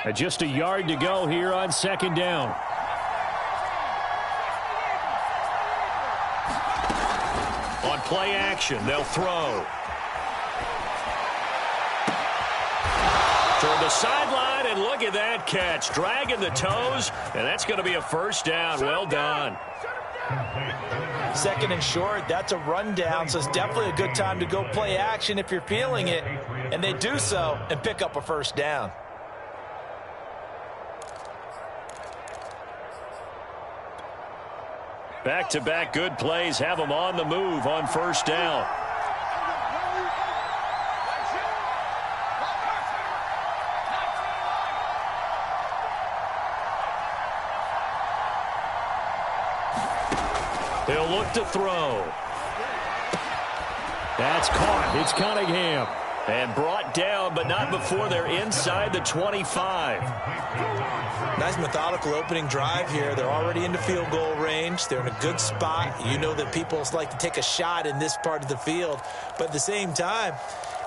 And just a yard to go here on second down. On play action, they'll throw. Toward the sideline, and look at that catch. Dragging the toes, and that's going to be a first down. Well done. Second and short, that's a rundown, so it's definitely a good time to go play action if you're feeling it. And they do so and pick up a first down. Back-to-back good plays have them on the move on first down. He'll look to throw. That's caught. It's Cunningham. And brought down, but not before they're inside the 25. Nice methodical opening drive here. They're already into field goal range. They're in a good spot. You know that people like to take a shot in this part of the field. But at the same time,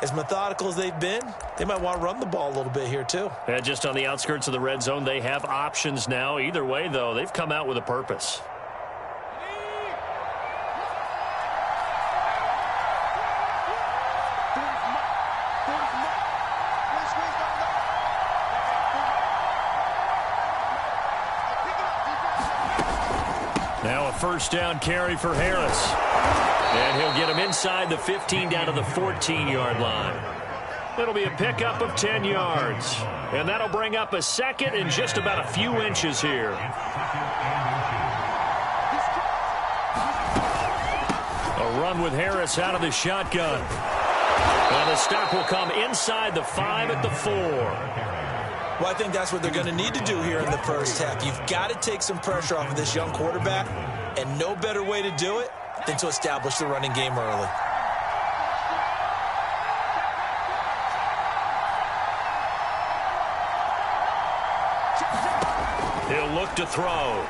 as methodical as they've been, they might want to run the ball a little bit here too. And just on the outskirts of the red zone, they have options now. Either way, though, they've come out with a purpose. Now a first down carry for Harris. And he'll get him inside the 15 down to the 14-yard line. It'll be a pickup of 10 yards. And that'll bring up a second and just about a few inches here. A run with Harris out of the shotgun. And the stop will come inside the 5 at the 4. Well, I think that's what they're going to need to do here in the first half. You've got to take some pressure off of this young quarterback, and no better way to do it than to establish the running game early. He'll look to throw.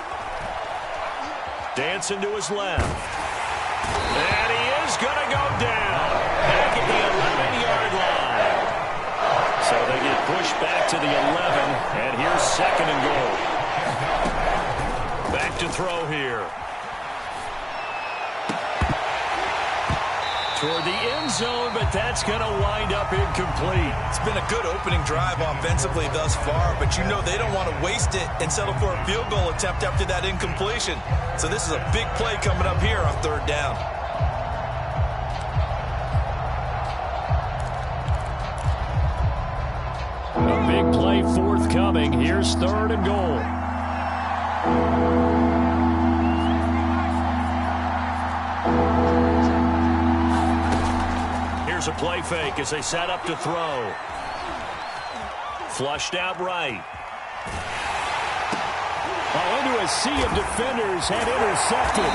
Dancing to his left. And he is going to go down. Back at the 11-yard line. So they get pushed back to the 11, and here's second and goal. Back to throw here. Toward the end zone, but that's going to wind up incomplete. It's been a good opening drive offensively thus far, but you know they don't want to waste it and settle for a field goal attempt after that incompletion. So this is a big play coming up here on third down. A big play forthcoming. Here's third and goal. Here's a play fake as they set up to throw. Flushed out right. Into a sea of defenders and intercepted.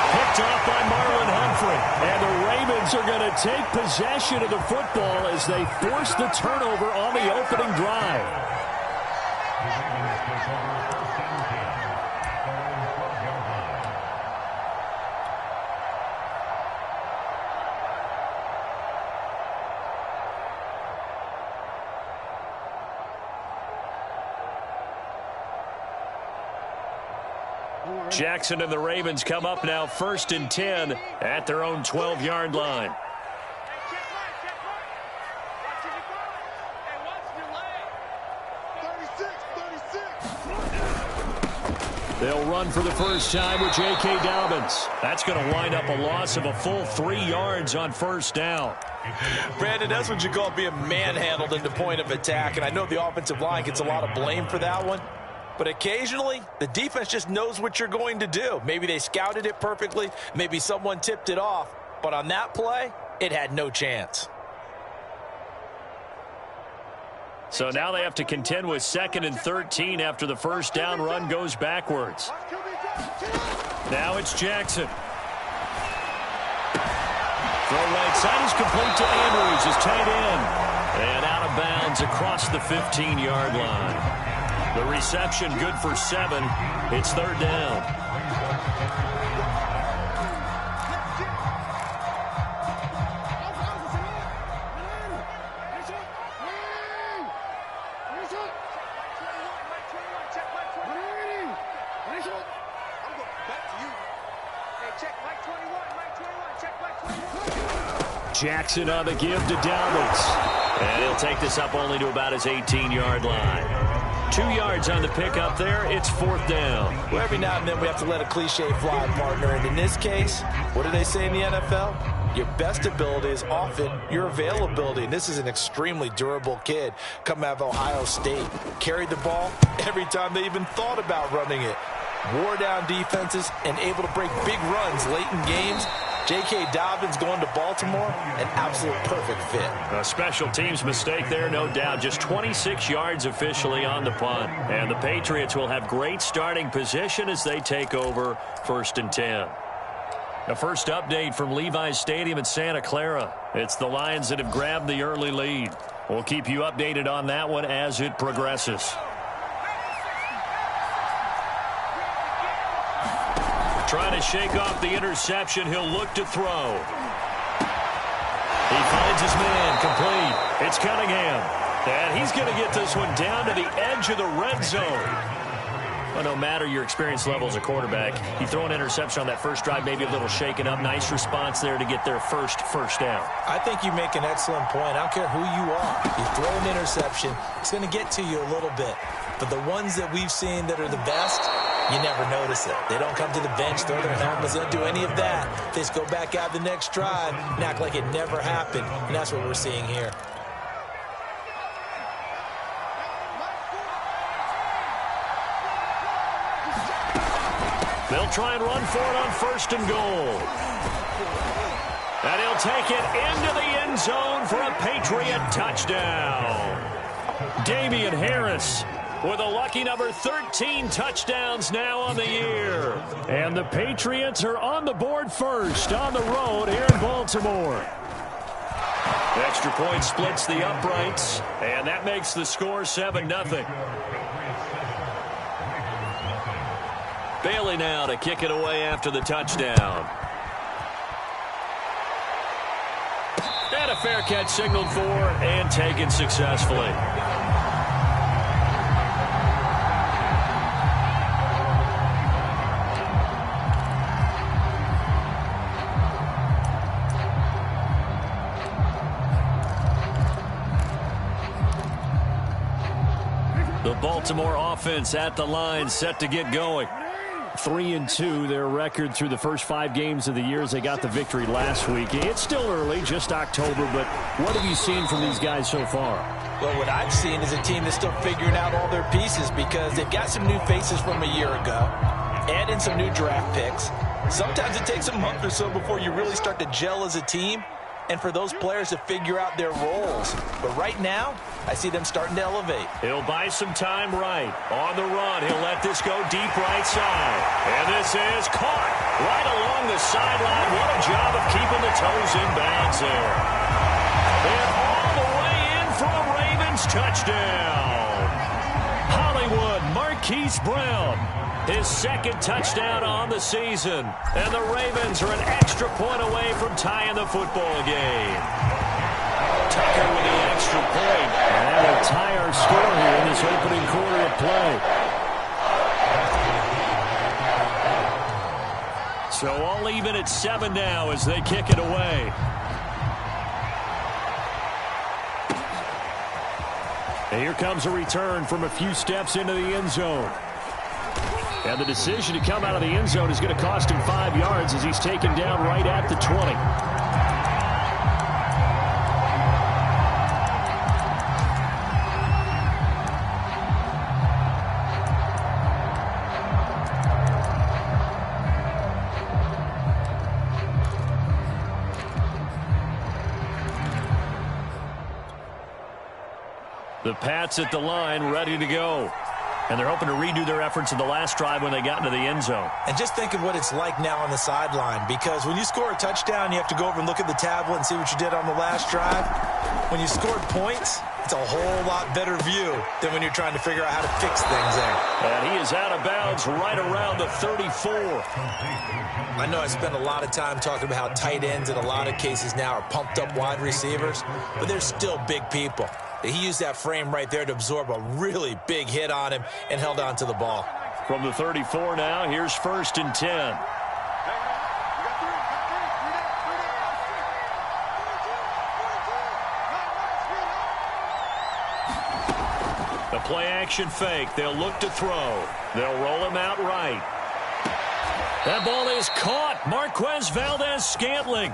Picked off by Marlon Humphrey. And the Ravens are going to take possession of the football as they force the turnover on the opening drive. Jackson and the Ravens come up now 1st and 10 at their own 12-yard line. They'll run for the first time with J.K. Dobbins. That's going to wind up a loss of a full 3 yards on first down. Brandon, that's what you call being manhandled into point of attack, and I know the offensive line gets a lot of blame for that one. But occasionally, the defense just knows what you're going to do. Maybe they scouted it perfectly. Maybe someone tipped it off. But on that play, it had no chance. So now they have to contend with 2nd and 13 after the first down run goes backwards. Now it's Jackson. Throw right side is complete to Andrews, his tight end. And out of bounds across the 15-yard line. The reception good for 7. It's third down. Jackson on the give to Dalvins. And he'll take this up only to about his 18-yard line. 2 yards on the pickup there. It's 4th down. Well, every now and then we have to let a cliche fly, partner. And in this case, what do they say in the NFL? Your best ability is often your availability. And this is an extremely durable kid coming out of Ohio State. Carried the ball every time they even thought about running it. Wore down defenses and able to break big runs late in games. J.K. Dobbins going to Baltimore, an absolute perfect fit. A special teams mistake there, no doubt. Just 26 yards officially on the punt. And the Patriots will have great starting position as they take over 1st and 10. The first update from Levi's Stadium in Santa Clara. It's the Lions that have grabbed the early lead. We'll keep you updated on that one as it progresses. Trying to shake off the interception. He'll look to throw. He finds his man complete. It's Cunningham. And he's going to get this one down to the edge of the red zone. Well, no matter your experience level as a quarterback, you throw an interception on that first drive, maybe a little shaken up. Nice response there to get their first down. I think you make an excellent point. I don't care who you are. You throw an interception, it's going to get to you a little bit. But the ones that we've seen that are the best, you never notice it. They don't come to the bench, throw their helmets, they don't do any of that. They just go back out the next drive and act like it never happened. And that's what we're seeing here. They'll try and run for it on 1st and goal. And he'll take it into the end zone for a Patriot touchdown. Damian Harris with a lucky number 13 touchdowns now on the year. And the Patriots are on the board first on the road here in Baltimore. The extra point splits the uprights, and that makes the score 7-0. Bailey now to kick it away after the touchdown. And a fair catch signaled for and taken successfully. The Baltimore offense at the line, set to get going. 3-2, their record through the first 5 games of the year as they got the victory last week. It's still early, just October, but what have you seen from these guys so far? Well, what I've seen is a team that's still figuring out all their pieces because they've got some new faces from a year ago, add in some new draft picks. Sometimes it takes a month or so before you really start to gel as a team and for those players to figure out their roles. But right now, I see them starting to elevate. He'll buy some time right. On the run, he'll let this go deep right side. And this is caught right along the sideline. What a job of keeping the toes in bounds there. And all the way in for a Ravens touchdown. Hollywood Marquise Brown, his 2nd touchdown on the season. And the Ravens are an extra point away from tying the football game. Tucker with the extra point. And that'll tie our score here in this opening quarter of play. So all even at 7 now as they kick it away. And here comes a return from a few steps into the end zone. And the decision to come out of the end zone is going to cost him 5 yards as he's taken down right at the 20. The Pats at the line, ready to go. And they're hoping to redo their efforts in the last drive when they got into the end zone. And just think of what it's like now on the sideline, because when you score a touchdown, you have to go over and look at the tablet and see what you did on the last drive. When you scored points, it's a whole lot better view than when you're trying to figure out how to fix things there. And he is out of bounds right around the 34. I know I spent a lot of time talking about how tight ends in a lot of cases now are pumped up wide receivers, but they're still big people. He used that frame right there to absorb a really big hit on him and held on to the ball. From the 34 now, here's 1st and 10. A play-action fake. They'll look to throw. They'll roll him out right. That ball is caught. Marquez Valdez-Scantling.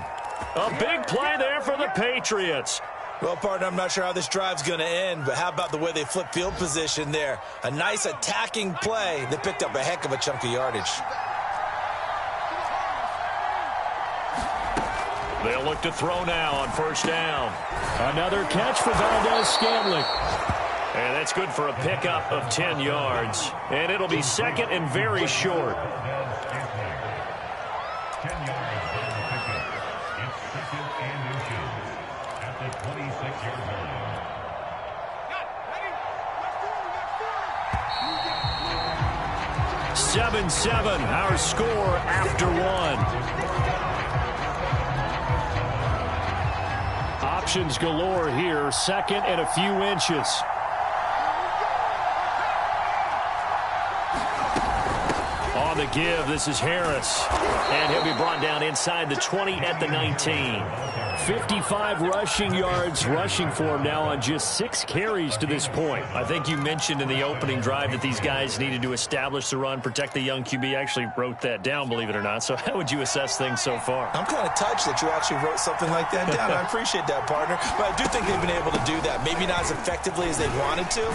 A big play there for the Patriots. Well, partner, I'm not sure how this drive's going to end, but how about the way they flip field position there? A nice attacking play. They picked up a heck of a chunk of yardage. They'll look to throw now on first down. Another catch for Valdez-Scantling. And that's good for a pickup of 10 yards. And it'll be second and very short. 7-7, our score after one. Options galore here, second and a few inches. On the give, this is Harris. And he'll be brought down inside the 20 at the 19. 55 rushing yards rushing for him now on just 6 carries to this point. I think you mentioned in the opening drive that these guys needed to establish the run, protect the young QB. I actually wrote that down, believe it or not. So how would you assess things so far? I'm kind of touched that you actually wrote something like that down. I appreciate that, partner. But I do think they've been able to do that. Maybe not as effectively as they wanted to,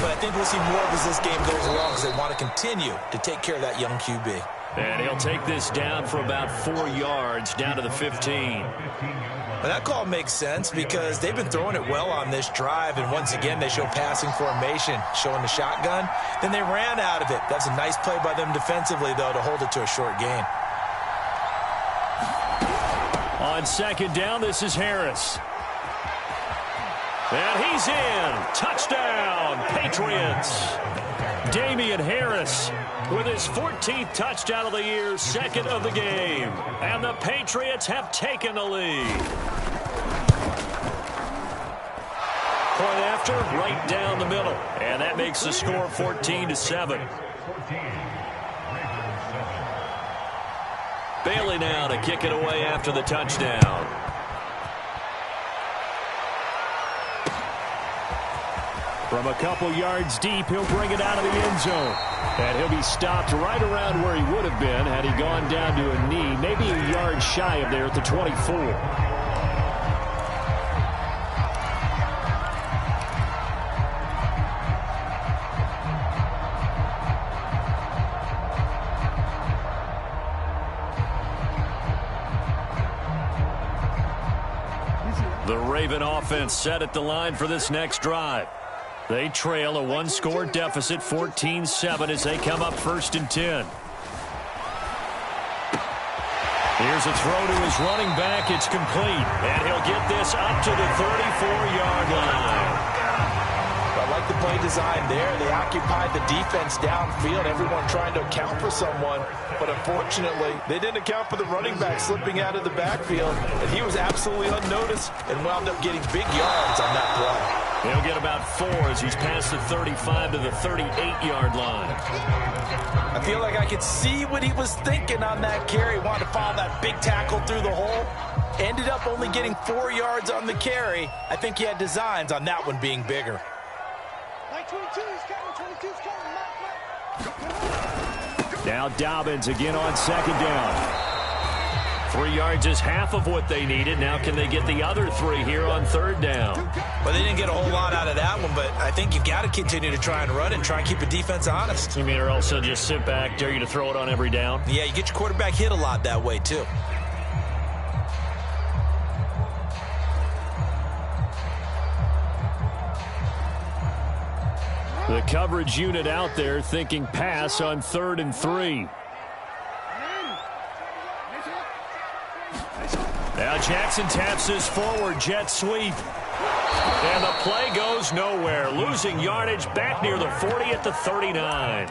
but I think we'll see more of as this game goes along because they want to continue to take care of that young QB. And he'll take this down for about 4 yards, down to the 15. Well, that call makes sense because they've been throwing it well on this drive, and once again, they show passing formation, showing the shotgun. Then they ran out of it. That's a nice play by them defensively, though, to hold it to a short gain. On second down, this is Harris. And he's in. Touchdown, Patriots. Damian Harris with his 14th touchdown of the year, second of the game. And the Patriots have taken the lead. Point after, right down the middle. And that makes the score 14-7. Bailey now to kick it away after the touchdown. From a couple yards deep, he'll bring it out of the end zone. And he'll be stopped right around where he would have been had he gone down to a knee, maybe a yard shy of there at the 24. The Raven offense set at the line for this next drive. They trail a one-score deficit, 14-7, as they come up first and 10. Here's a throw to his running back. It's complete. And he'll get this up to the 34-yard line. I like the play design there. They occupied the defense downfield, everyone trying to account for someone. But unfortunately, they didn't account for the running back slipping out of the backfield. And he was absolutely unnoticed and wound up getting big yards on that play. He'll get about 4 as he's past the 35 to the 38-yard line. I feel like I could see what he was thinking on that carry. Wanted to follow that big tackle through the hole. Ended up only getting 4 yards on the carry. I think he had designs on that one being bigger. Now Dobbins again on second down. 3 yards is half of what they needed. Now can they get the other 3 here on third down? Well, they didn't get a whole lot out of that one, but I think you've got to continue to try and run and try and keep the defense honest. You mean, or else they'll just sit back, dare you to throw it on every down? Yeah, you get your quarterback hit a lot that way, too. The coverage unit out there thinking pass on 3rd and 3. Now Jackson taps this forward jet sweep. And the play goes nowhere. Losing yardage back near the 40 at the 39.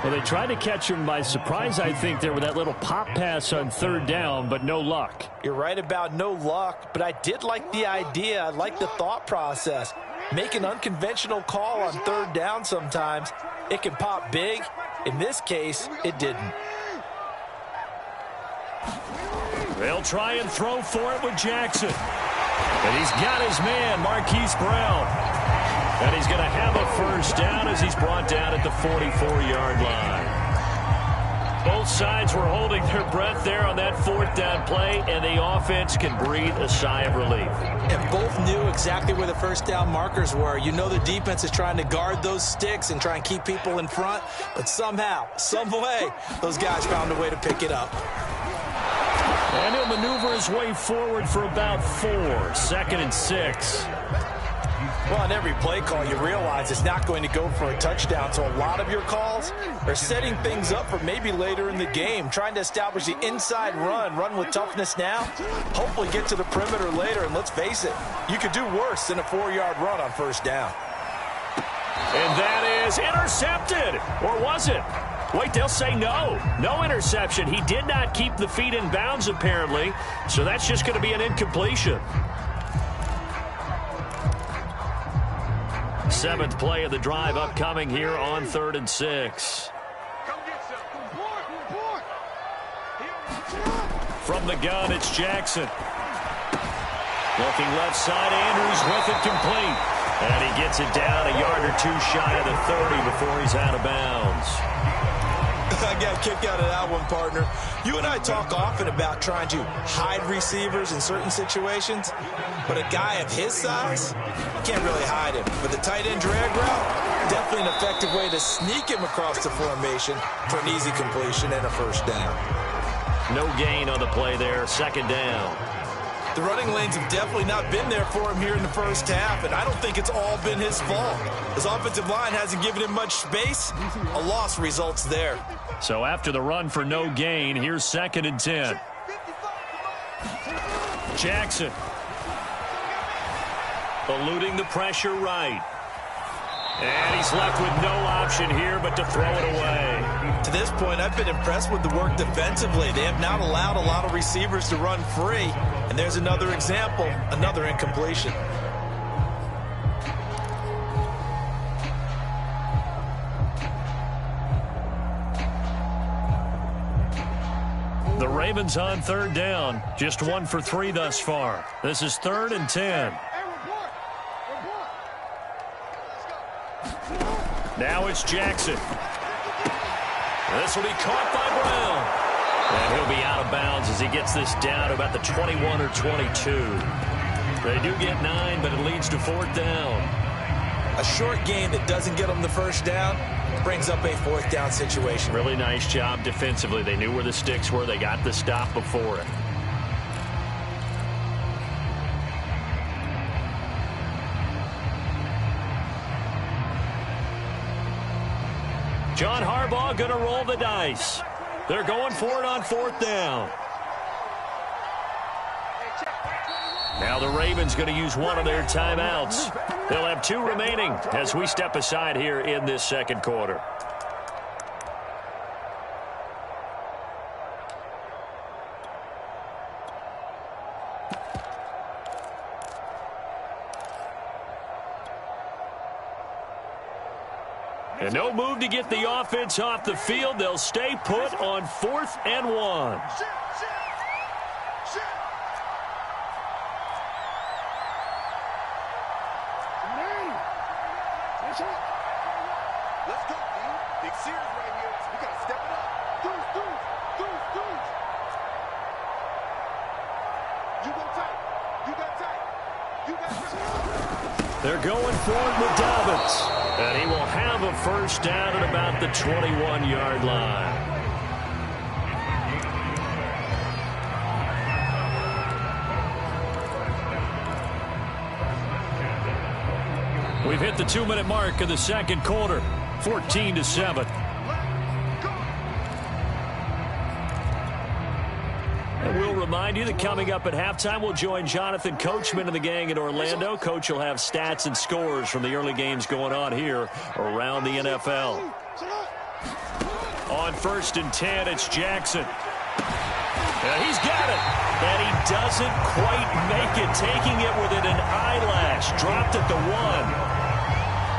Well, they tried to catch him by surprise, I think, there with that little pop pass on 3rd down, but no luck. You're right about no luck, but I did like the idea. I like the thought process. Make an unconventional call on 3rd down sometimes. It can pop big. In this case, it didn't. They'll try and throw for it with Jackson. And he's got his man, Marquise Brown. And he's going to have a first down as he's brought down at the 44-yard line. Both sides were holding their breath there on that fourth down play, and the offense can breathe a sigh of relief. And both knew exactly where the first down markers were. You know the defense is trying to guard those sticks and try and keep people in front, but somehow, some way, those guys found a way to pick it up. And he'll maneuver his way forward for about 4, 2nd and 6. Well, on every play call, you realize it's not going to go for a touchdown, so a lot of your calls are setting things up for maybe later in the game, trying to establish the inside run with toughness now, hopefully get to the perimeter later, and let's face it, you could do worse than a 4-yard run on first down. And that is intercepted, or was it? Wait, they'll say no. No interception. He did not keep the feet in bounds, apparently, so that's just going to be an incompletion. 7th play of the drive upcoming here on 3rd and 6. From the gun, it's Jackson. Looking left side, Andrews with it complete. And he gets it down a yard or 2 shy of the 30 before he's out of bounds. I got a kick out of that one, partner. You and I talk often about trying to hide receivers in certain situations, but a guy of his size, you can't really hide him. But the tight end drag route, definitely an effective way to sneak him across the formation for an easy completion and a first down. No gain on the play there, 2nd down. The running lanes have definitely not been there for him here in the first half, and I don't think it's all been his fault. His offensive line hasn't given him much space. A loss results there. So after the run for no gain, here's 2nd and 10. Jackson. Eluding the pressure right. And he's left with no option here but to throw it away. To this point, I've been impressed with the work defensively. They have not allowed a lot of receivers to run free. And there's another example, another incompletion. The Ravens on 3rd down. Just 1 for 3 thus far. This is 3rd and 10. Now it's Jackson. This will be caught by Brown. And he'll be out of bounds as he gets this down to about the 21 or 22. They do get 9, but it leads to 4th down. A short gain that doesn't get them the first down brings up a 4th down situation. Really nice job defensively. They knew where the sticks were. They got the stop before it. John Harbaugh going to roll the dice. They're going for it on 4th down. Now the Ravens going to use one of their timeouts. They'll have 2 remaining as we step aside here in this 2nd quarter. And no move to get the offense off the field. They'll stay put on 4th and 1. Let's go, man. Big series right here. We got to step it up. Deuce. You go tight. You got tight. You got tight. They're going for it with Dobbins. And he will have a first down at about the 21-yard line. We've hit the 2-minute mark of the 2nd quarter, 14-7. And we'll remind you that coming up at halftime, we'll join Jonathan Coachman and the gang in Orlando. Coach will have stats and scores from the early games going on here around the NFL. On 1st and 10, it's Jackson. And he's got it. And he doesn't quite make it, taking it within an eyelash. Dropped at the 1.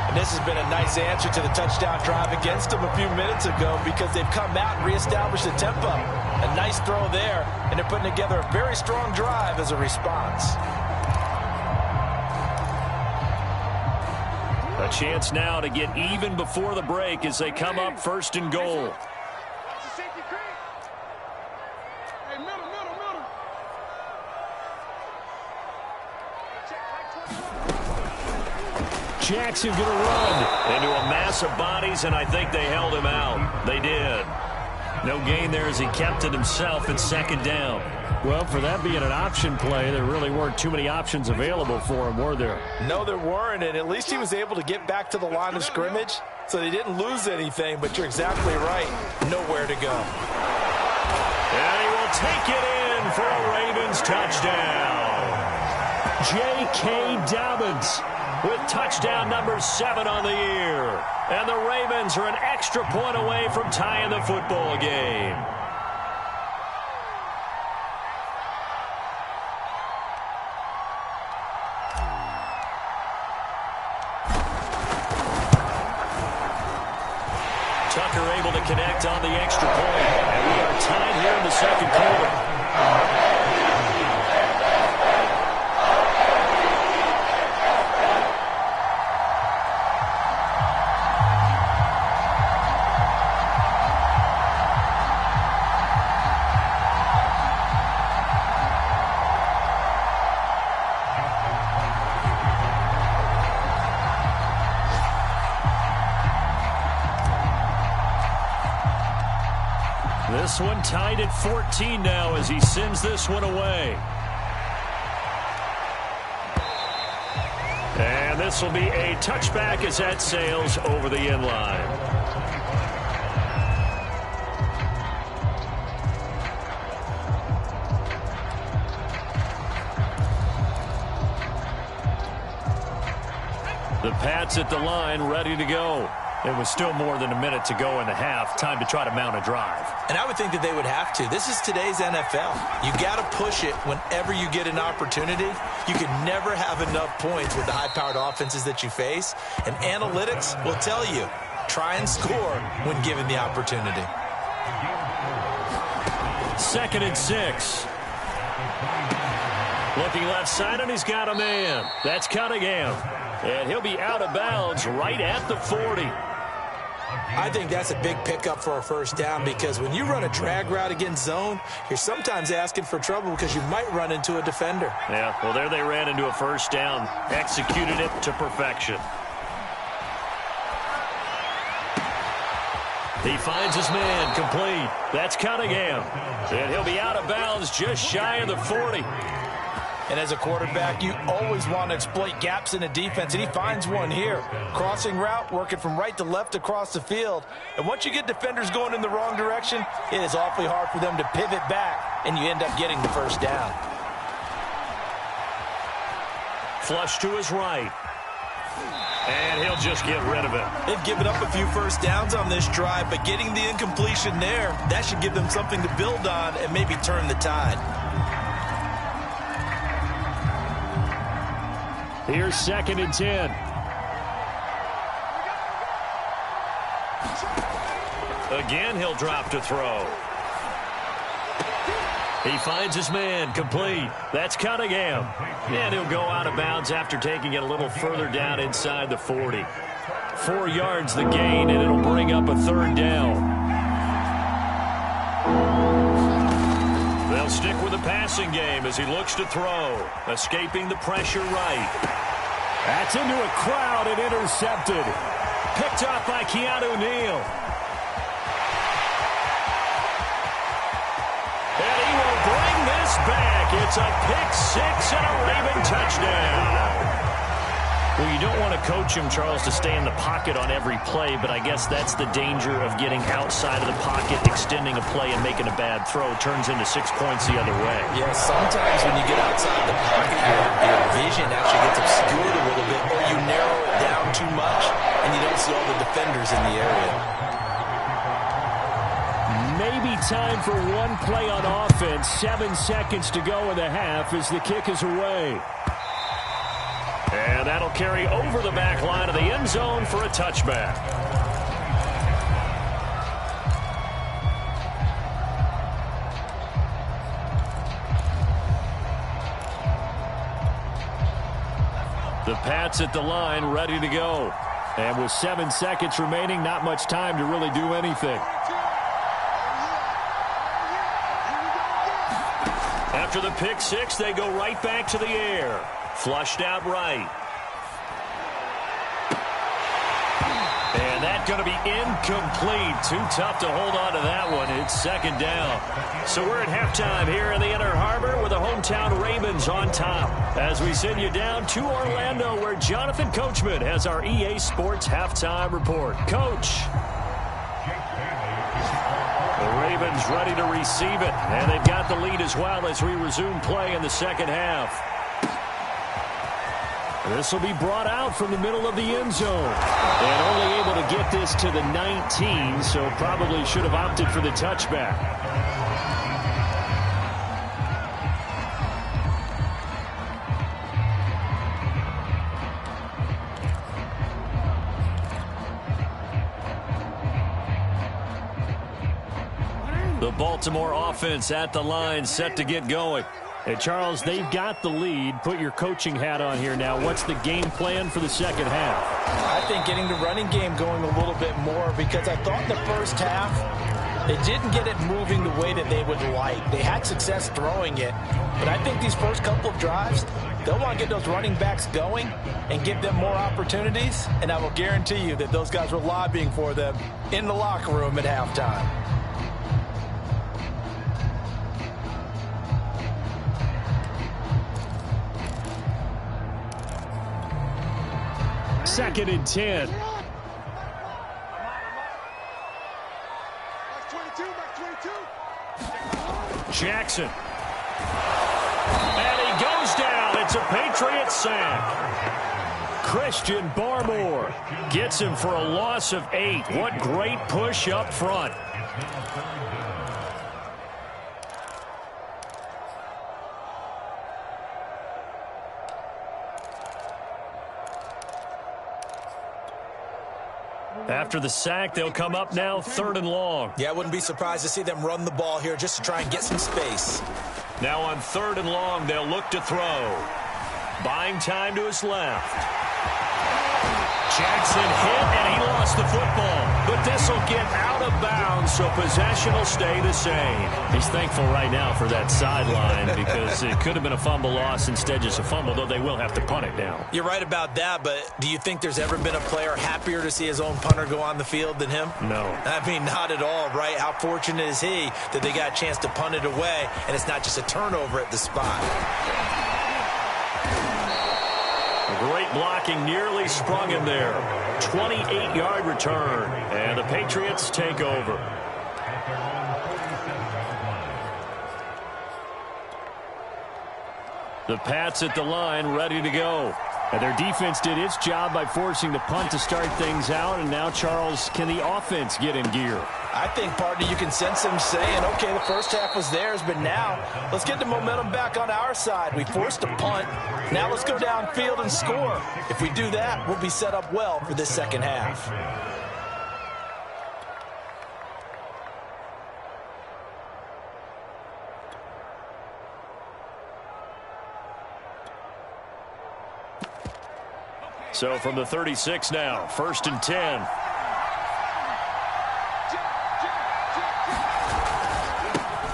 And this has been a nice answer to the touchdown drive against them a few minutes ago because they've come out and reestablished the tempo. A nice throw there, and they're putting together a very strong drive as a response. A chance now to get even before the break as they come up 1st and goal. Jackson going to run into a mass of bodies, and I think they held him out. They did. No gain there as he kept it himself at 2nd down. Well, for that being an option play, there really weren't too many options available for him, were there? No, there weren't, and at least he was able to get back to the line of scrimmage, so they didn't lose anything, but you're exactly right. Nowhere to go. And he will take it in for a Ravens touchdown. J.K. Dobbins with touchdown number 7 on the year. And the Ravens are an extra point away from tying the football game. Tucker able to connect on the extra point. And we are tied here in the 2nd quarter. This one tied at 14 now as he sends this one away. And this will be a touchback as that sails over the end line. The Pats at the line ready to go. It was still more than a minute to go in the half. Time to try to mount a drive. And I would think that they would have to. This is today's NFL. You got to push it whenever you get an opportunity. You can never have enough points with the high-powered offenses that you face. And analytics will tell you, try and score when given the opportunity. 2nd and 6. Looking left side, and he's got a man. That's Cunningham. And he'll be out of bounds right at the 40. I think that's a big pickup for a 1st down because when you run a drag route against zone, you're sometimes asking for trouble because you might run into a defender. Yeah, well, there they ran into a 1st down. Executed it to perfection. He finds his man complete. That's Cunningham. And he'll be out of bounds just shy of the 40. And as a quarterback, you always want to exploit gaps in a defense, and he finds one here. Crossing route, working from right to left across the field. And once you get defenders going in the wrong direction, it is awfully hard for them to pivot back, and you end up getting the 1st down. Flush to his right. And he'll just get rid of it. They've given up a few 1st downs on this drive, but getting the incompletion there, that should give them something to build on and maybe turn the tide. Here's 2nd and 10. Again, he'll drop to throw. He finds his man complete. That's Cunningham. And he'll go out of bounds after taking it a little further down inside the 40. 4 yards the gain, and it'll bring up a 3rd down. They'll stick with the passing game as he looks to throw. Escaping the pressure right. That's into a crowd and intercepted. Picked up by Keanu Neal. And he will bring this back. It's a pick-6 and a Raven touchdown. Well, you don't want to coach him, Charles, to stay in the pocket on every play, but I guess that's the danger of getting outside of the pocket, extending a play, and making a bad throw. Turns into 6 points the other way. Yeah, sometimes when you get outside the pocket, your vision actually gets obscured a little bit, or you narrow it down too much, and you don't see all the defenders in the area. Maybe time for one play on offense. 7 seconds to go in the half as the kick is away. And that'll carry over the back line of the end zone for a touchback. The Pats at the line ready to go. And with 7 seconds remaining, not much time to really do anything. After the pick six, they go right back to the air. Flushed out right. And that's going to be incomplete. Too tough to hold on to that one. It's second down. So we're at halftime here in the Inner Harbor with the hometown Ravens on top. As we send you down to Orlando, where Jonathan Coachman has our EA Sports halftime report. Coach. The Ravens ready to receive it. And they've got the lead as well as we resume play in the second half. This will be brought out from the middle of the end zone. And only able to get this to the 19, so probably should have opted for the touchback. The Baltimore offense at the line, set to get going. Hey, Charles, they've got the lead. Put your coaching hat on here now. What's the game plan for the second half? I think getting the running game going a little bit more, because I thought in the first half they didn't get it moving the way that they would like. They had success throwing it, but I think these first couple of drives, they'll want to get those running backs going and give them more opportunities, and I will guarantee you that those guys were lobbying for them in the locker room at halftime. Second and 10. Jackson. And he goes down. It's a Patriot sack. Christian Barmore gets him for a loss of 8. What great push up front. After the sack, they'll come up now 3rd and long. Yeah, I wouldn't be surprised to see them run the ball here just to try and get some space. Now on 3rd and long, they'll look to throw. Buying time to his left. Jackson hit, and he lost the football. But this will get out of bounds, so possession will stay the same. He's thankful right now for that sideline because it could have been a fumble loss, instead just a fumble, though they will have to punt it now. You're right about that, but do you think there's ever been a player happier to see his own punter go on the field than him? No. I mean, not at all, right? How fortunate is he that they got a chance to punt it away, and it's not just a turnover at the spot. Great blocking, nearly sprung him there. 28-yard return, and the Patriots take over. The Pats at the line, ready to go. And their defense did its job by forcing the punt to start things out, and now, Charles, can the offense get in gear? I think, partner, you can sense them saying, okay, the first half was theirs, but now let's get the momentum back on our side. We forced a punt. Now let's go downfield and score. If we do that, we'll be set up well for this second half. So from the 36 now, 1st and 10.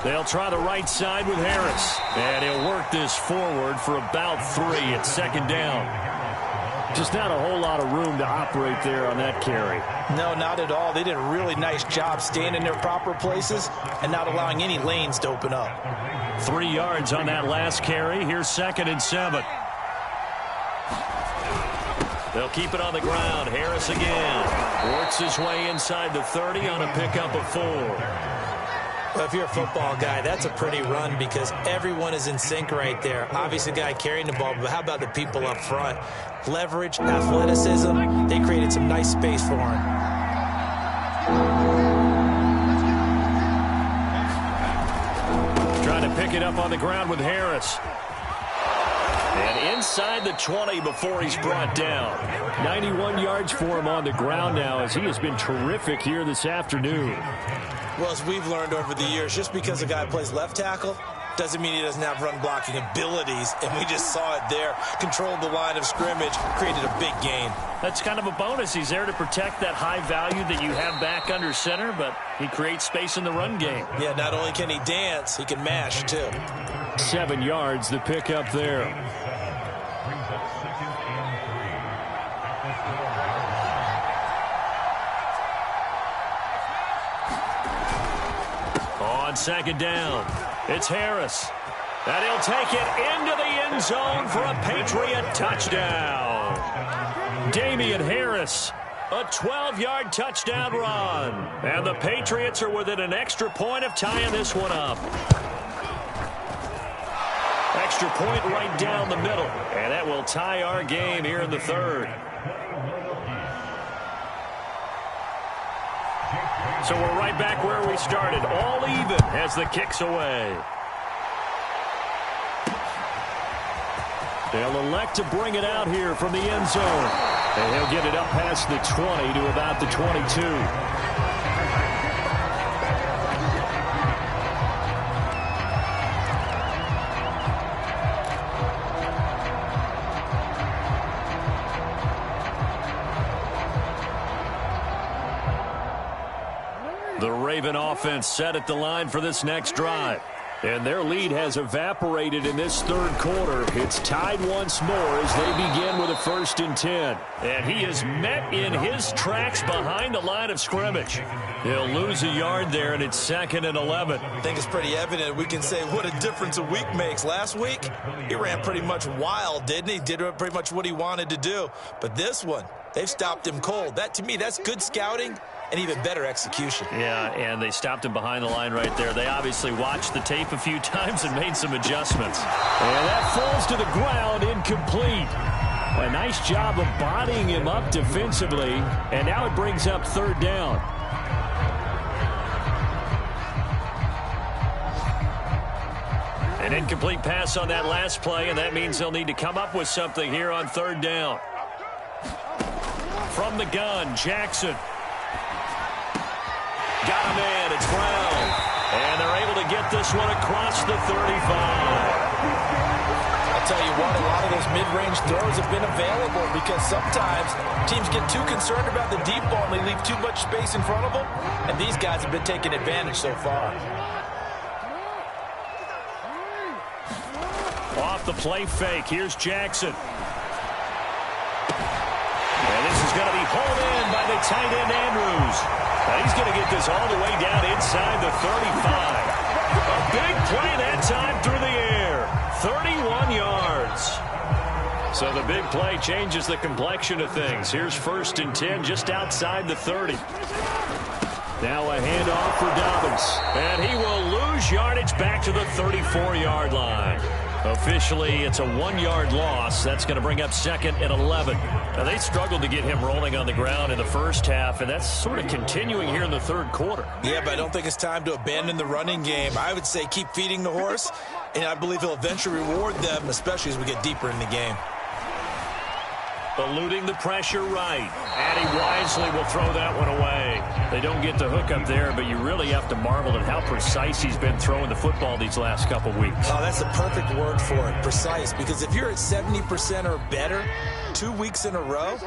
They'll try the right side with Harris. And he'll work this forward for about 3 at 2nd down. Just not a whole lot of room to operate there on that carry. No, not at all. They did a really nice job staying in their proper places and not allowing any lanes to open up. 3 yards on that last carry. Here's 2nd and 7. They'll keep it on the ground. Harris again. Works his way inside the 30 on a pickup of 4. Well, if you're a football guy, that's a pretty run because everyone is in sync right there. Obviously, the guy carrying the ball, but how about the people up front? Leverage, athleticism, they created some nice space for him. Trying to pick it up on the ground with Harris. And inside the 20 before he's brought down. 91 yards for him on the ground now as he has been terrific here this afternoon. Well, as we've learned over the years, just because a guy plays left tackle, doesn't mean he doesn't have run-blocking abilities, and we just saw it there. Controlled the line of scrimmage, created a big gain. That's kind of a bonus. He's there to protect that high value that you have back under center, but he creates space in the run game. Yeah, not only can he dance, he can mash, too. 7 yards, the pickup there. On second down, it's Harris. And he'll take it into the end zone for a Patriot touchdown. Damian Harris, a 12-yard touchdown run. And the Patriots are within an extra point of tying this one up. Extra point right down the middle. And that will tie our game here in the third. So we're right back where we started. All even as the kick's away. They'll elect to bring it out here from the end zone. And he'll get it up past the 20 to about the 22. The Raven offense set at the line for this next drive. And their lead has evaporated in this third quarter. It's tied once more as they begin with a 1st and 10. And he is met in his tracks behind the line of scrimmage. He'll lose a yard there, and it's 2nd and 11. I think it's pretty evident. We can say what a difference a week makes. Last week, he ran pretty much wild, didn't he? Did pretty much what he wanted to do. But this one, they've stopped him cold. That, to me, that's good scouting. And even better execution. Yeah, and they stopped him behind the line right there. They obviously watched the tape a few times and made some adjustments. And that falls to the ground, incomplete. A nice job of bodying him up defensively. And now it brings up 3rd down. An incomplete pass on that last play, and that means they'll need to come up with something here on 3rd down. From the gun, Jackson. Got him in. It's Brown. And they're able to get this one across the 35. I'll tell you what, a lot of those mid-range throws have been available because sometimes teams get too concerned about the deep ball and they leave too much space in front of them. And these guys have been taking advantage so far. Off the play fake. Here's Jackson. And this is going to be hauled in by the tight end, Andrews. Now he's going to get this all the way down inside the 35. A big play that time through the air. 31 yards. So the big play changes the complexion of things. Here's 1st and 10 just outside the 30. Now a handoff for Dobbins. And he will lose yardage back to the 34-yard line. Officially, it's a 1-yard loss. That's going to bring up 2nd and 11. Now, they struggled to get him rolling on the ground in the first half, and that's sort of continuing here in the third quarter. Yeah, but I don't think it's time to abandon the running game. I would say keep feeding the horse, and I believe he'll eventually reward them, especially as we get deeper in the game. Eluding the pressure right. And he wisely will throw that one away. They don't get the hook up there, but you really have to marvel at how precise he's been throwing the football these last couple weeks. Oh, that's the perfect word for it, precise. Because if you're at 70% or better 2 weeks in a row,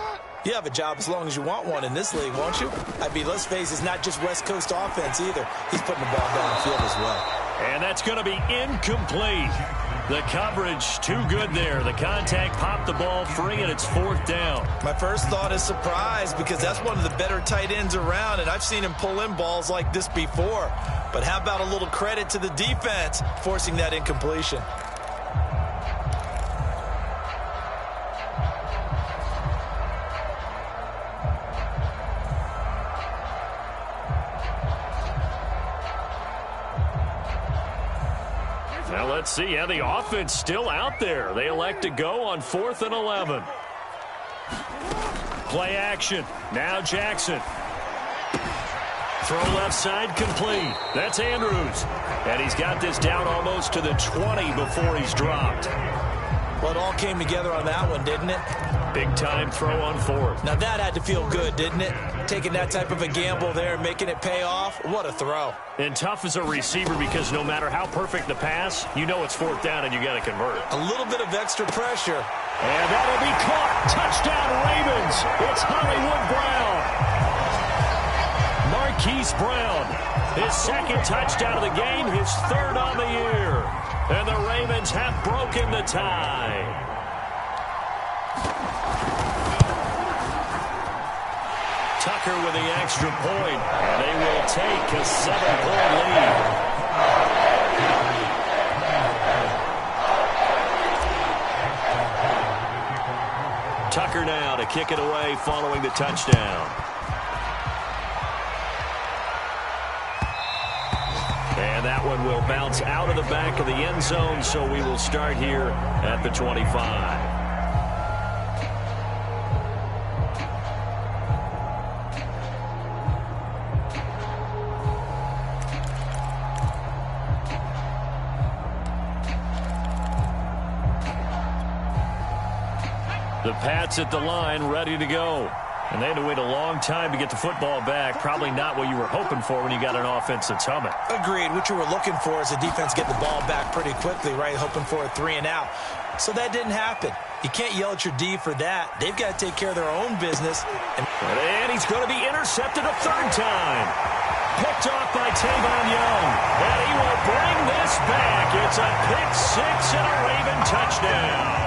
you have a job as long as you want one in this league, won't you? I mean, let's face it, it's not just West Coast offense either. He's putting the ball down the field as well. And that's going to be incomplete. The coverage too good there. The contact popped the ball free, and it's 4th down. My first thought is surprise because that's one of the better tight ends around, and I've seen him pull in balls like this before. But how about a little credit to the defense forcing that incompletion? Now let's see how the offense still out there. They elect to go on 4th and 11. Play action. Now Jackson. Throw left side complete. That's Andrews. And he's got this down almost to the 20 before he's dropped. Well, it all came together on that one, didn't it? Big-time throw on fourth. Now that had to feel good, didn't it? Taking that type of a gamble there and making it pay off. What a throw. And tough as a receiver because no matter how perfect the pass, you know it's fourth down and you got to convert. A little bit of extra pressure. And that'll be caught. Touchdown, Ravens. It's Hollywood Brown. Marquise Brown. His second touchdown of the game, his third on the year. And the Ravens have broken the tie. Tucker with the extra point. They will take a 7-point lead. Tucker now to kick it away following the touchdown. And that one will bounce out of the back of the end zone, so we will start here at the 25. The Pats at the line, ready to go. And they had to wait a long time to get the football back. Probably not what you were hoping for when you got an offense that's humming. Agreed. What you were looking for is the defense getting the ball back pretty quickly, right? Hoping for a 3 and out. So that didn't happen. You can't yell at your D for that. They've got to take care of their own business. And he's going to be intercepted a third time. Picked off by Tavon Young. And he will bring this back. It's a pick six and a Raven touchdown.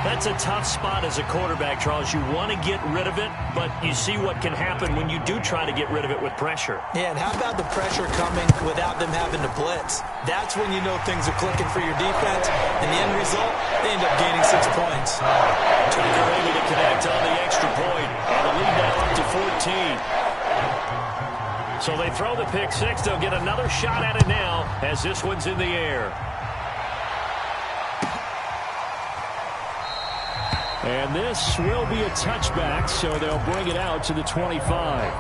That's a tough spot as a quarterback, Charles. You want to get rid of it, but you see what can happen when you do try to get rid of it with pressure. Yeah, and how about the pressure coming without them having to blitz? That's when you know things are clicking for your defense. And the end result, they end up gaining 6 points. Tucker able to connect on the extra point, and the lead now up to 14. So they throw the pick six. They'll get another shot at it now as this one's in the air. And this will be a touchback, so they'll bring it out to the 25.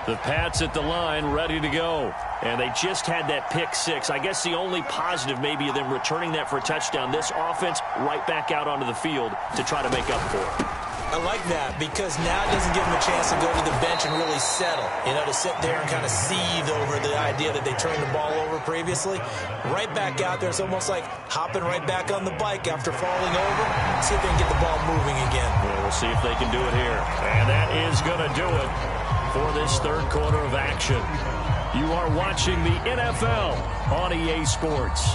The Pats at the line, ready to go. And they just had that pick six. I guess the only positive maybe of them returning that for a touchdown. This offense right back out onto the field to try to make up for it. I like that because now it doesn't give them a chance to go to the bench and really settle, to sit there and kind of seethe over the idea that they turned the ball over previously. Right back out there, it's almost like hopping right back on the bike after falling over. See if they can get the ball moving again. Well, we'll see if they can do it here. And that is going to do it for this third quarter of action. You are watching the NFL on EA Sports.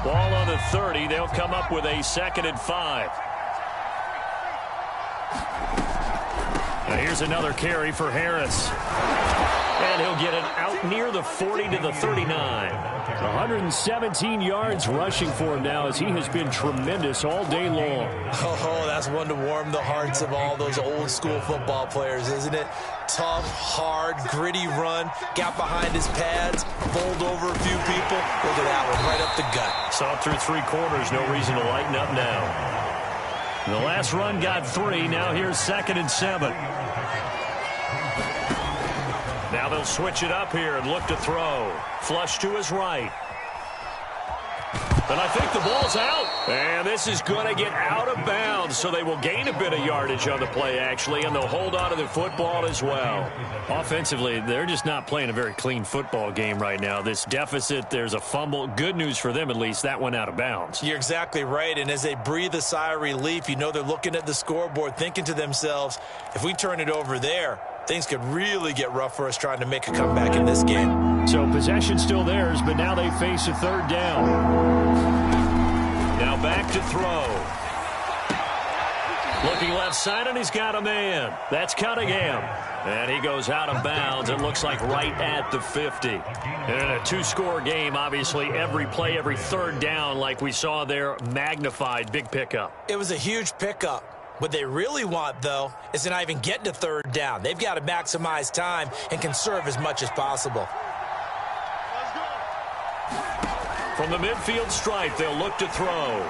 Ball on the 30. They'll come up with a 2nd and 5. Now here's another carry for Harris. And he'll get it out near the 40 to the 39. 117 yards rushing for him now as he has been tremendous all day long. Oh, that's one to warm the hearts of all those old school football players, isn't it? Tough, hard, gritty run. Got behind his pads, bowled over a few people. Look at that one, right up the gut. Saw it through 3 quarters. No reason to lighten up now. The last run got 3. Now here's 2nd and 7. Now they'll switch it up here and look to throw. Flush to his right. And I think the ball's out. And this is going to get out of bounds, so they will gain a bit of yardage on the play, actually, and they'll hold on to the football as well. Offensively, they're just not playing a very clean football game right now. This deficit, there's a fumble. Good news for them, at least. That went out of bounds. You're exactly right, and as they breathe a sigh of relief, they're looking at the scoreboard, thinking to themselves, if we turn it over there, things could really get rough for us trying to make a comeback in this game. So possession still theirs, but now they face a 3rd down. Now back to throw. Looking left side, and he's got a man. That's Cunningham. And he goes out of bounds. It looks like right at the 50. And in a 2-score game, obviously, every play, every 3rd down, like we saw there, magnified. Big pickup. It was a huge pickup. What they really want, though, is to not even get to 3rd down. They've got to maximize time and conserve as much as possible. From the midfield stripe, they'll look to throw.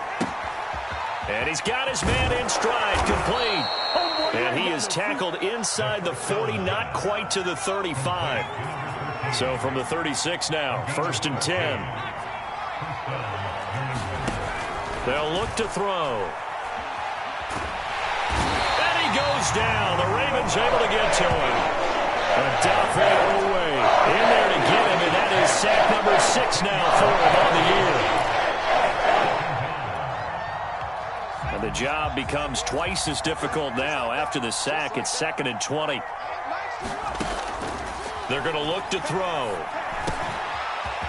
And he's got his man in stride, complete. Oh, And he is tackled inside the 40, not quite to the 35. So from the 36 now, 1st and 10. They'll look to throw. And he goes down. The Ravens able to get to him. Odafe Oweh in there to get him, and that is sack number 6 now for him on the year. And the job becomes twice as difficult now. After the sack, it's 2nd and 20. They're going to look to throw.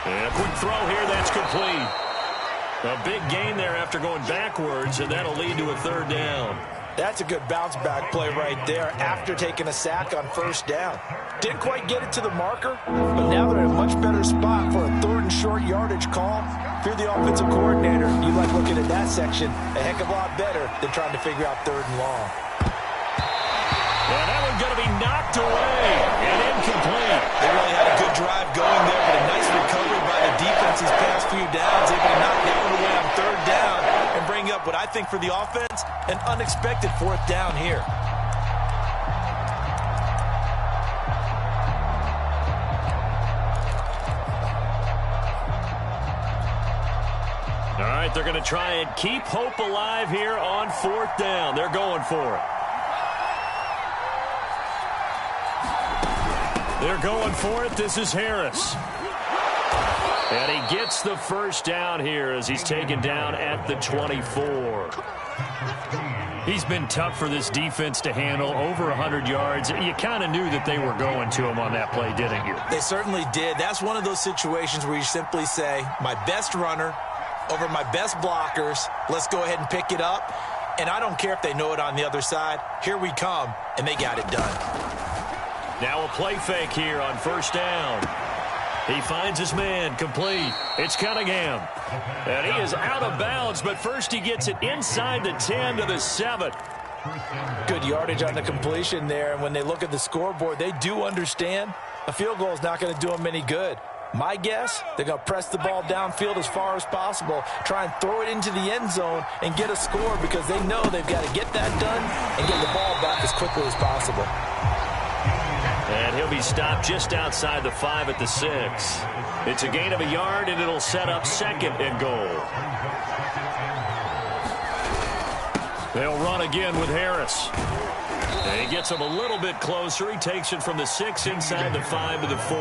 And a quick throw here, that's complete. A big gain there after going backwards, and that'll lead to a 3rd down. That's a good bounce-back play right there after taking a sack on 1st down. Didn't quite get it to the marker, but now they're in a much better spot for a 3rd and short yardage call. If you're the offensive coordinator, you like looking at that section a heck of a lot better than trying to figure out 3rd and long. And that one's going to be knocked away and incomplete. They really had a good drive going there, but a nice recovery by the defense these past few downs, able to knock that one away on 3rd down and bring up what I think for the offense, an unexpected 4th down here. All right, they're going to try and keep hope alive here on 4th down. They're going for it. They're going for it. This is Harris. And he gets the 1st down here as he's taken down at the 24. He's been tough for this defense to handle, over 100 yards. You kind of knew that they were going to him on that play, didn't you? They certainly did. That's one of those situations where you simply say, my best runner over my best blockers, let's go ahead and pick it up. And I don't care if they know it on the other side. Here we come, and they got it done. Now a play fake here on 1st down. He finds his man, complete. It's Cunningham. And he is out of bounds, but first he gets it inside the 10 to the 7. Good yardage on the completion there, and when they look at the scoreboard, they do understand a field goal is not going to do them any good. My guess, they're going to press the ball downfield as far as possible, try and throw it into the end zone and get a score because they know they've got to get that done and get the ball back as quickly as possible. And he'll be stopped just outside the 5 at the 6. It's a gain of a yard, and it'll set up 2nd and goal. They'll run again with Harris. And he gets him a little bit closer. He takes it from the 6 inside the 5 to the 4.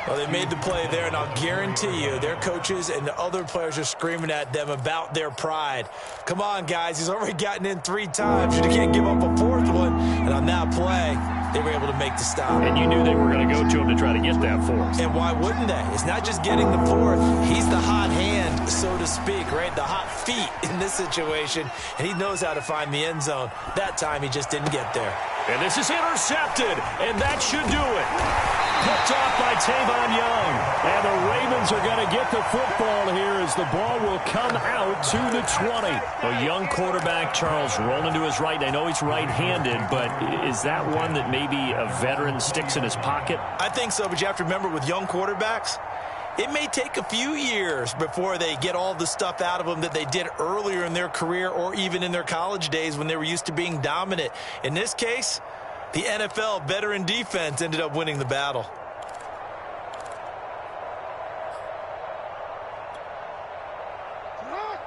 Well, they made the play there, and I'll guarantee you their coaches and the other players are screaming at them about their pride. Come on, guys. He's already gotten in 3 times. You can't give up a 4th one. And on that play, they were able to make the stop. And you knew they were going to go to him to try to get that 4th. And why wouldn't they? It's not just getting the 4th. He's the hot hand, so to speak, right? The hot feet in this situation. And he knows how to find the end zone. That time, he just didn't get there. And this is intercepted, and that should do it. Picked off by Tavon Young. And the Ravens are going to get the football here as the ball will come out to the 20. A young quarterback, Charles, rolling to his right. I know he's right-handed, but is that one that maybe a veteran sticks in his pocket? I think so, but you have to remember with young quarterbacks, it may take a few years before they get all the stuff out of them that they did earlier in their career or even in their college days when they were used to being dominant. In this case, the NFL veteran defense ended up winning the battle.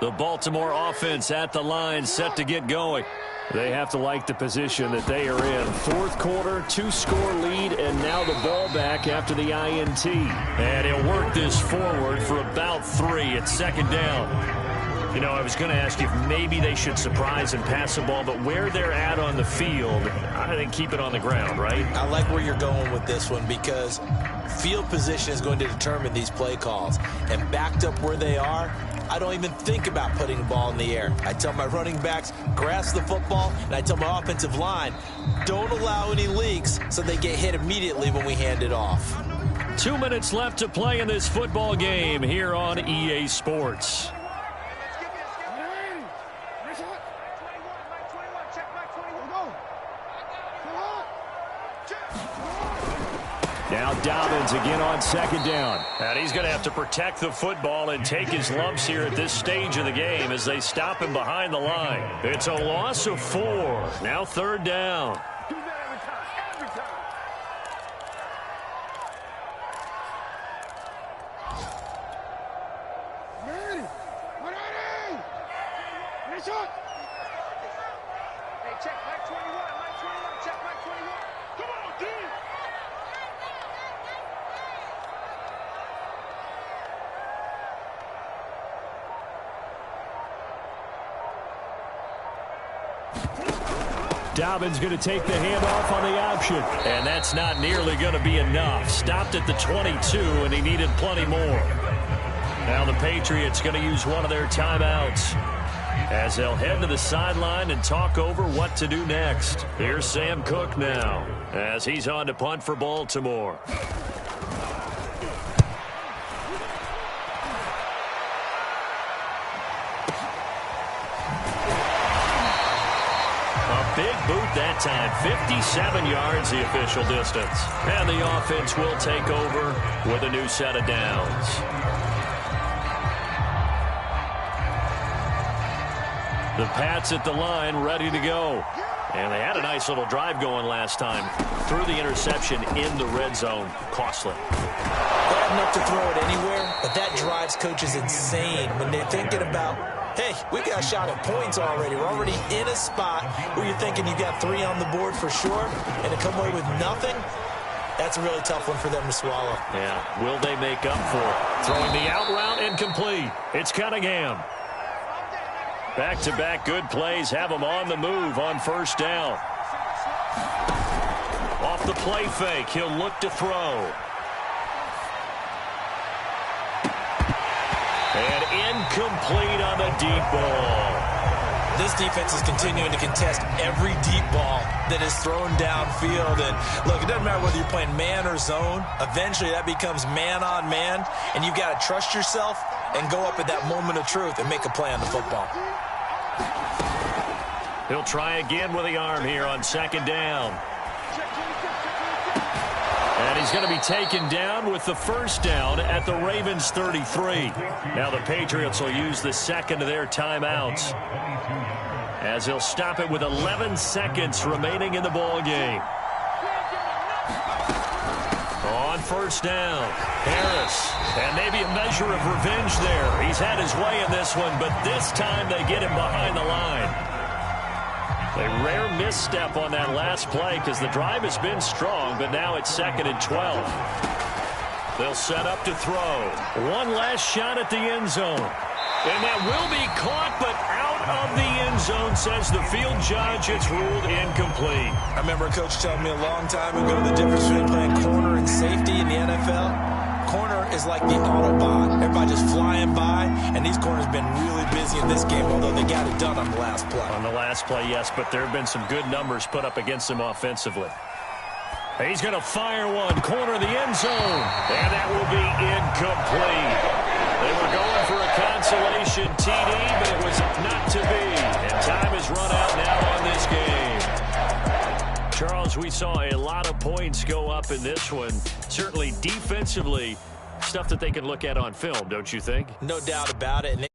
The Baltimore offense at the line, set to get going. They have to like the position that they are in. 4th quarter, 2-score lead, and now the ball back after the INT. And he'll work this forward for about 3 at 2nd down. You know, I was going to ask you if maybe they should surprise and pass the ball, but where they're at on the field, I think keep it on the ground, right? I like where you're going with this one because field position is going to determine these play calls. And backed up where they are, I don't even think about putting the ball in the air. I tell my running backs, grasp the football, and I tell my offensive line, don't allow any leaks so they get hit immediately when we hand it off. 2 minutes left to play in this football game here on EA Sports. Now Dobbins again on second down. And he's going to have to protect the football and take his lumps here at this stage of the game as they stop him behind the line. It's a loss of 4. Now third down. Do that every time. Every time. Hey, check Mike 21. Mike 21. Check Mike 21. Come on, D. Dobbins going to take the handoff on the option. And that's not nearly going to be enough. Stopped at the 22, and he needed plenty more. Now the Patriots going to use one of their timeouts as they'll head to the sideline and talk over what to do next. Here's Sam Cook now as he's on to punt for Baltimore. Big boot that time, 57 yards the official distance. And the offense will take over with a new set of downs. The Pats at the line, ready to go. And they had a nice little drive going last time. Threw the interception in the red zone. Costly. They have enough to throw it anywhere, but that drives coaches insane when they're thinking about, hey, we got a shot at points already. We're already in a spot where you're thinking you got 3 on the board for sure, and to come away with nothing, that's a really tough one for them to swallow. Yeah, will they make up for it? Throwing the out route incomplete. It's Cunningham. Back-to-back good plays have him on the move on first down. Off the play fake, he'll look to throw. And incomplete on the deep ball. This defense is continuing to contest every deep ball that is thrown downfield. And look, it doesn't matter whether you're playing man or zone. Eventually that becomes man on man, and you've got to trust yourself and go up at that moment of truth and make a play on the football. He'll try again with the arm here on second down. And he's going to be taken down with the first down at the Ravens 33. Now the Patriots will use the second of their timeouts as he'll stop it with 11 seconds remaining in the ball game. On first down, Harris. And maybe a measure of revenge there. He's had his way in this one, but this time they get him behind the line. A rare misstep on that last play because the drive has been strong, but now it's 2nd and 12. They'll set up to throw. One last shot at the end zone. And that will be caught, but out of the end zone, says the field judge. It's ruled incomplete. I remember a coach telling me a long time ago the difference between playing corner and safety in the NFL. Corner is like the Autobahn. Everybody just flying by, and these corners have been really busy in this game, although they got it done on the last play. On the last play, yes, but there have been some good numbers put up against them offensively. He's going to fire one, corner of the end zone, and that will be incomplete. They were going for a consolation TD, but it was not to be, and time has run out now on this game. Charles, we saw a lot of points go up in this one. Certainly defensively, stuff that they can look at on film, don't you think? No doubt about it.